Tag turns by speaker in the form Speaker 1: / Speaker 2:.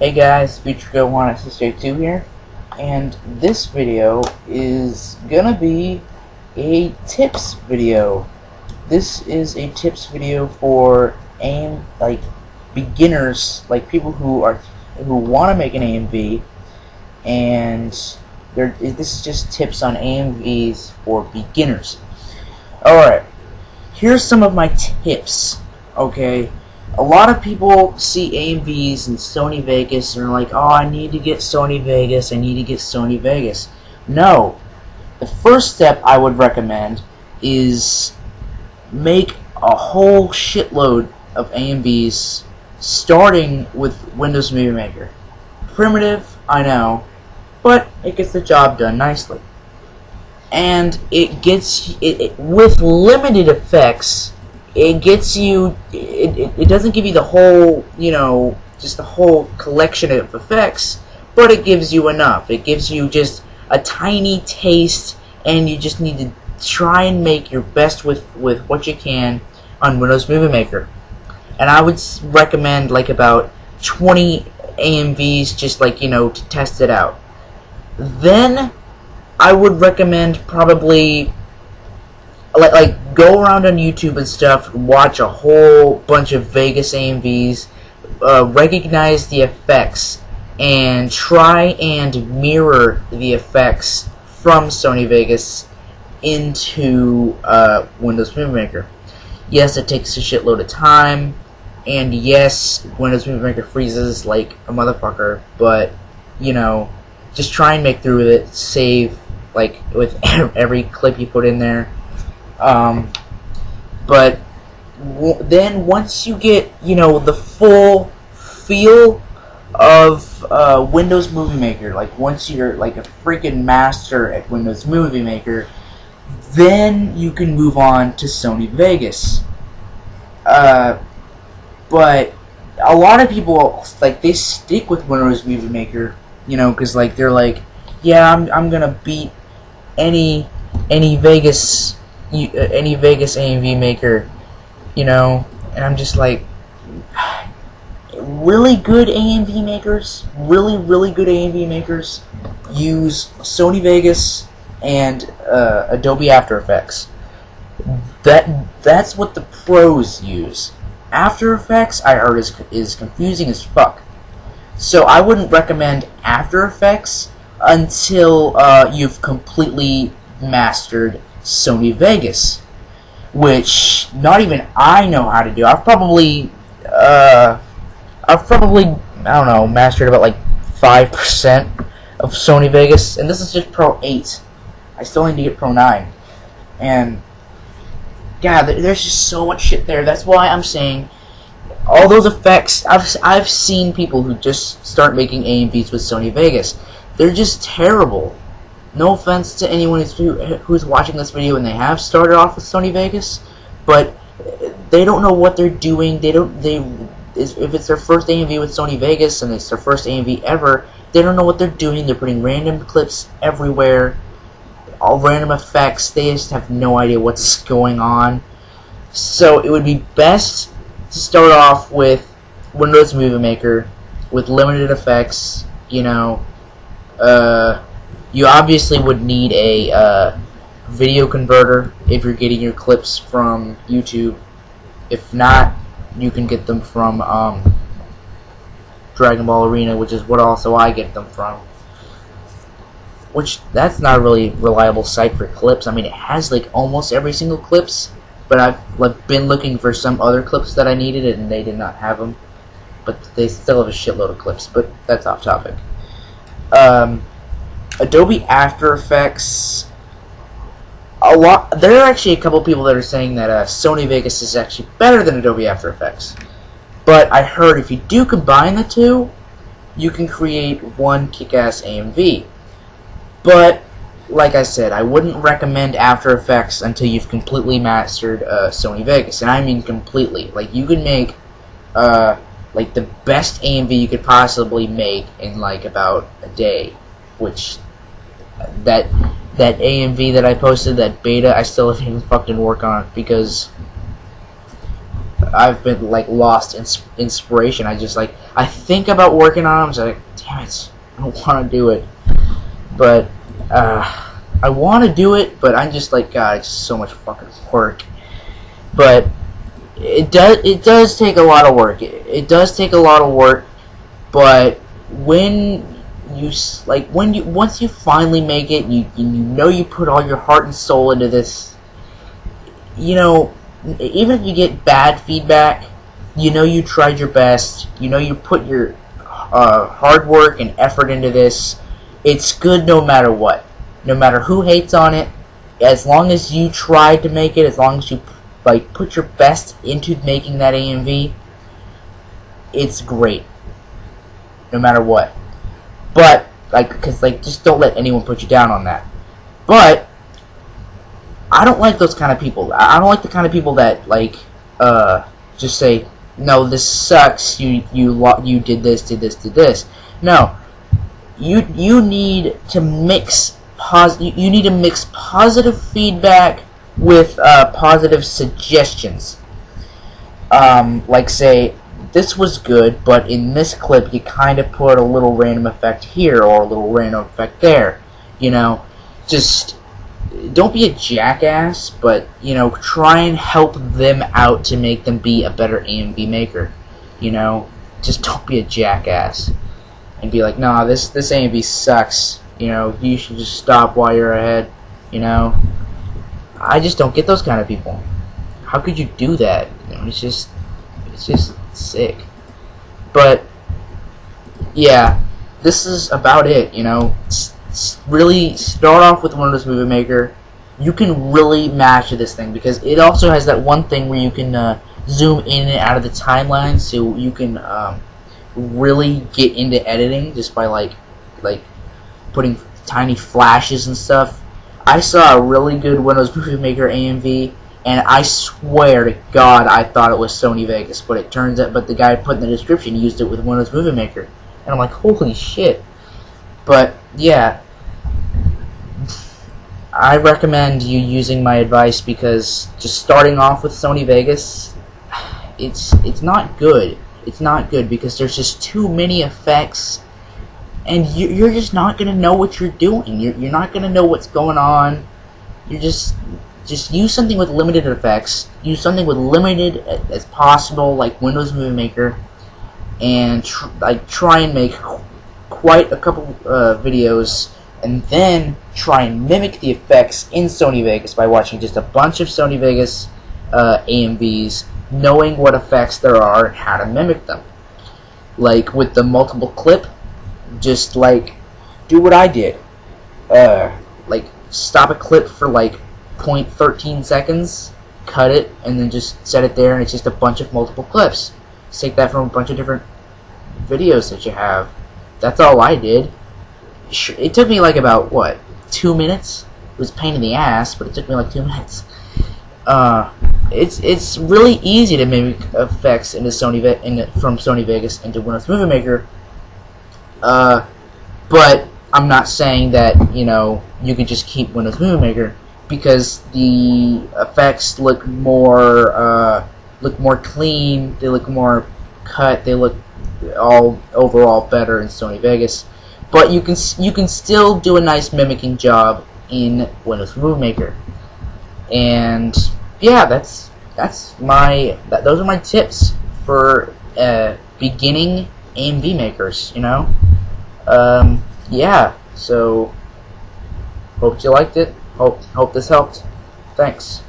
Speaker 1: Hey guys, FutureGo1SSJ2 here, and this video is gonna be a tips video. This is a tips video for beginners, like people who want to make an AMV, and this is just tips on AMVs for beginners. Alright, here's some of my tips, okay? A lot of people see AMVs in Sony Vegas and are like, oh, I need to get Sony Vegas, I need to get Sony Vegas. No. The first step I would recommend is make a whole shitload of AMVs starting with Windows Movie Maker. Primitive, I know, but it gets the job done nicely. And it gets, with limited effects, it gets you, it doesn't give you the whole, just the whole collection of effects, but it gives you enough. It gives you just a tiny taste, and you just need to try and make your best with what you can on Windows Movie Maker. And I would recommend like about 20 AMVs just to test it out. Then I would recommend probably like go around on YouTube and stuff, watch a whole bunch of Vegas AMVs, recognize the effects, and try and mirror the effects from Sony Vegas into Windows Movie Maker. Yes, it takes a shitload of time, and yes, Windows Movie Maker freezes like a motherfucker, but just try and make through with it, save like with every clip you put in there. But then once you get, the full feel of Windows Movie Maker, like once you're like a freaking master at Windows Movie Maker, then you can move on to Sony Vegas. But a lot of people, they stick with Windows Movie Maker, because they're like, yeah, I'm gonna beat any Vegas AMV maker, and I'm just like, really good AMV makers, really good AMV makers use Sony Vegas and Adobe After Effects. That's what the pros use. After Effects, I heard, is confusing as fuck. So I wouldn't recommend After Effects until you've completely mastered Sony Vegas, which not even I know how to do. I've probably I don't know, mastered about like 5% of Sony Vegas, and this is just Pro 8. I still need to get Pro 9, and yeah, there's just so much shit there. That's why I'm saying all those effects. I've seen people who just start making AMVs with Sony Vegas. They're just terrible. No offense to anyone who's watching this video and they have started off with Sony Vegas, but they don't know what they're doing. If it's their first AMV with Sony Vegas and it's their first AMV ever, they don't know what they're doing. They're putting random clips everywhere, all random effects. They just have no idea what's going on. So it would be best to start off with Windows Movie Maker with limited effects. You obviously would need a video converter if you're getting your clips from YouTube. If not, you can get them from Dragon Ball Arena, which is what also I get them from. Which, that's not a really reliable site for clips. I mean, it has like almost every single clips, but I've been looking for some other clips that I needed and they did not have them. But they still have a shitload of clips, but that's off topic. Adobe After Effects, there are actually a couple people that are saying that Sony Vegas is actually better than Adobe After Effects. But I heard if you do combine the two, you can create one kick-ass AMV. But, like I said, I wouldn't recommend After Effects until you've completely mastered Sony Vegas. And I mean completely. Like, you can make like the best AMV you could possibly make in like about a day. Which that AMV that I posted, that beta, I still haven't fucking work on it because I've been like lost in inspiration. I just like I think about working on them. I'm just like, damn it, I don't want to do it. But I want to do it, but I'm just like, God, it's just so much fucking work. But it does take a lot of work. It does take a lot of work. But when once you finally make it, you know you put all your heart and soul into this. You know, even if you get bad feedback, you know you tried your best. You know you put your hard work and effort into this. It's good no matter what. No matter who hates on it, as long as you tried to make it, as long as you like put your best into making that AMV, it's great. No matter what. But just don't let anyone put you down on that. But I don't like those kind of people. I don't like the kind of people that just say, no, this sucks. You did this. No, you need to mix you need to mix positive feedback with positive suggestions. Like say, this was good, but in this clip you kind of put a little random effect here or a little random effect there. You know, just don't be a jackass, but you know, try and help them out to make them be a better AMV maker. You know, just don't be a jackass and be like, nah, this AMV sucks. You know, you should just stop while you're ahead. You know, I just don't get those kind of people. How could you do that? You know, it's just sick. But yeah, this is about it. You know, really start off with Windows Movie Maker. You can really master this thing because it also has that one thing where you can zoom in and out of the timeline, so you can really get into editing just by like putting tiny flashes and stuff. I saw a really good Windows Movie Maker AMV, and I swear to God I thought it was Sony Vegas, but it turns out, but the guy put in the description used it with Windows Movie Maker, and I'm like, holy shit. But yeah, I recommend you using my advice because just starting off with Sony Vegas, it's not good. It's not good because there's just too many effects. And you're just not going to know what you're doing. You're not going to know what's going on. You're just use something with limited effects. Use something with limited as possible, like Windows Movie Maker, and try and make quite a couple videos, and then try and mimic the effects in Sony Vegas by watching just a bunch of Sony Vegas AMVs, knowing what effects there are and how to mimic them. Like with the multiple clip, just like do what I did. Like stop a clip for like 0.13 seconds, cut it, and then just set it there, and it's just a bunch of multiple clips. Just take that from a bunch of different videos that you have. That's all I did. It took me like about 2 minutes. It was a pain in the ass, but it took me like 2 minutes. It's really easy to mimic effects into from Sony Vegas into Windows Movie Maker. But I'm not saying that, you know, you could just keep Windows Movie Maker, because the effects look more clean, they look more cut, they look all overall better in Sony Vegas. But you can still do a nice mimicking job in Windows Movie Maker. And yeah, those are my tips for beginning AMV makers, you know. Yeah, so hope you liked it. Hope this helped. Thanks.